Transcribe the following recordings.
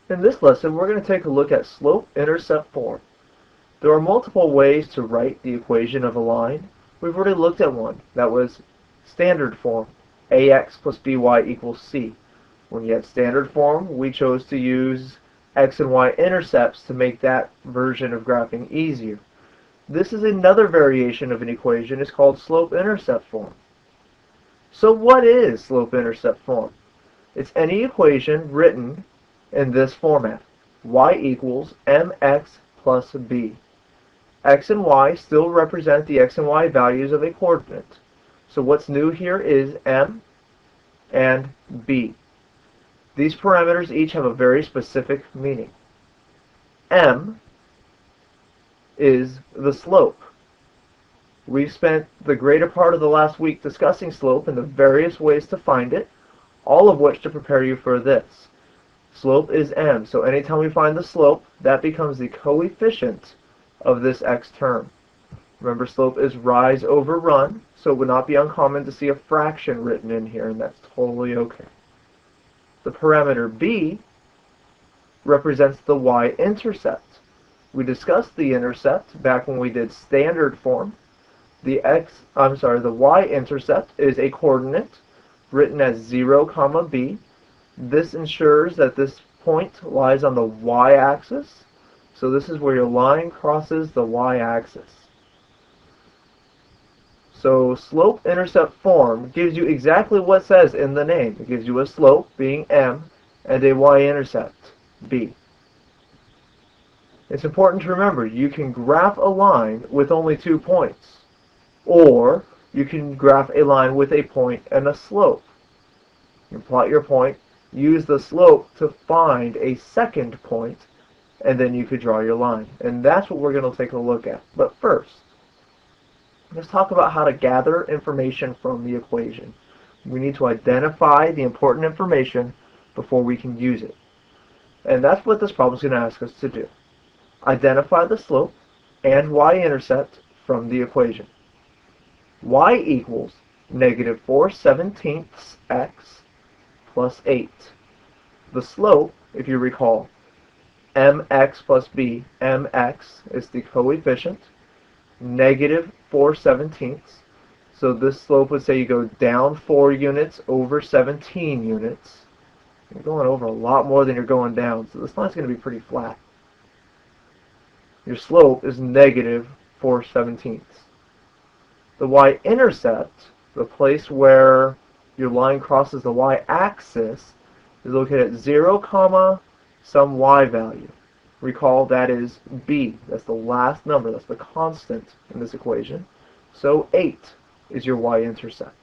In this lesson, we're going to take a look at slope-intercept form. There are multiple ways to write the equation of a line. We've already looked at one. That was standard form, ax plus by equals c. When you had standard form, we chose to use x and y intercepts to make that version of graphing easier. This is another variation of an equation. It's called slope-intercept form. So what is slope-intercept form? It's any equation written in this format: y equals mx plus b. X and y still represent the x and y values of a coordinate. So what's new here is m and b. These parameters each have a very specific meaning. M is the slope. We've spent the greater part of the last week discussing slope and the various ways to find it, all of which to prepare you for this. Slope is m, so anytime we find the slope, that becomes the coefficient of this x term. Remember, slope is rise over run, so it would not be uncommon to see a fraction written in here, and that's totally okay. The parameter b represents the y-intercept. We discussed the intercept back when we did standard form. The y-intercept is a coordinate written as 0, b. This ensures that this point lies on the y-axis. So this is where your line crosses the y-axis. So slope-intercept form gives you exactly what it says in the name. It gives you a slope, being m, and a y-intercept, b. It's important to remember, you can graph a line with only 2 points, or you can graph a line with a point and a slope. You plot your point, use the slope to find a second point, and then you could draw your line. And that's what we're going to take a look at. But first, let's talk about how to gather information from the equation. We need to identify the important information before we can use it. And that's what this problem is going to ask us to do. Identify the slope and y-intercept from the equation. Y equals negative 4/17 x plus 8. The slope, if you recall, mx plus b, mx is the coefficient, negative 4/17. So this slope would say you go down 4 units over 17 units. You're going over a lot more than you're going down, so this line's going to be pretty flat. Your slope is negative 4/17. The y-intercept, the place where your line crosses the y-axis, is located at 0, some y value. Recall that is b. That's the last number. That's the constant in this equation. So 8 is your y-intercept.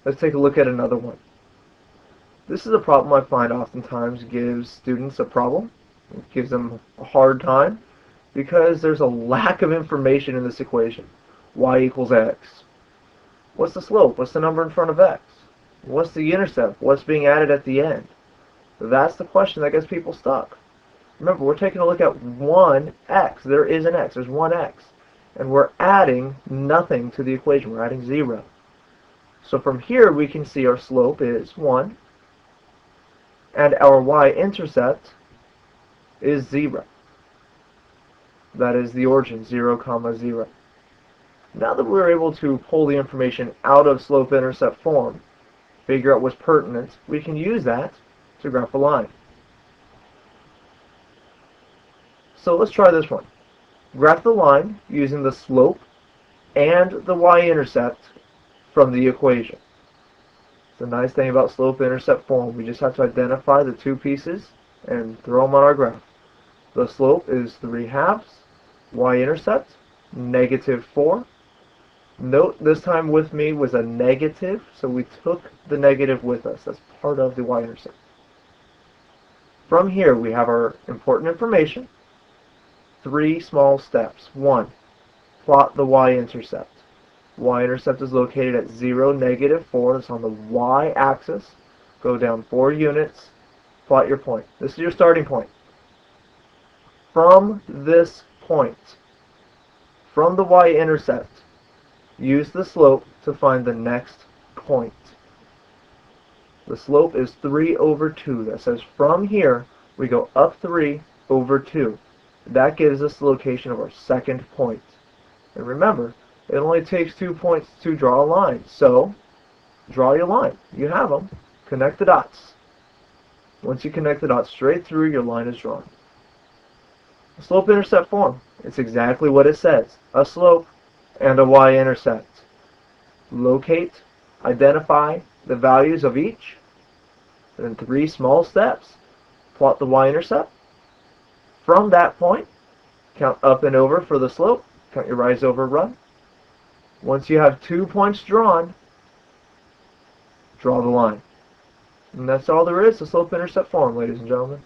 Let's take a look at another one. This is a problem I find oftentimes gives students a problem. It gives them a hard time because there's a lack of information in this equation. Y equals x. What's the slope? What's the number in front of x? What's the intercept? What's being added at the end? That's the question that gets people stuck. Remember, we're taking a look at one x. There is an x. There's one x. And we're adding nothing to the equation. We're adding 0. So from here, we can see our slope is 1. And our y-intercept is 0. That is the origin, 0, 0. Now that we're able to pull the information out of slope-intercept form, figure out what's pertinent, we can use that to graph a line. So let's try this one. Graph the line using the slope and the y-intercept from the equation. The nice thing about slope-intercept form, we just have to identify the 2 pieces and throw them on our graph. The slope is 3/2, y-intercept, negative 4. Note this time with me was a negative, so we took the negative with us. That's part of the y-intercept. From here, we have our important information. 3 small steps. 1, plot the y-intercept. Y-intercept is located at 0, negative 4. That's on the y-axis. Go down 4 units. Plot your point. This is your starting point. From this point, from the y-intercept, use the slope to find the next point. The slope is 3 over 2. That says from here, we go up 3 over 2. That gives us the location of our second point. And remember, it only takes 2 points to draw a line. So, draw your line. You have them. Connect the dots. Once you connect the dots straight through, your line is drawn. The slope-intercept form. It's exactly what it says. A slope and a y-intercept. Locate, identify the values of each. And in 3 small steps, plot the y-intercept. From that point, count up and over for the slope. Count your rise over run. Once you have 2 points drawn, draw the line. And that's all there is to slope-intercept form, ladies and gentlemen.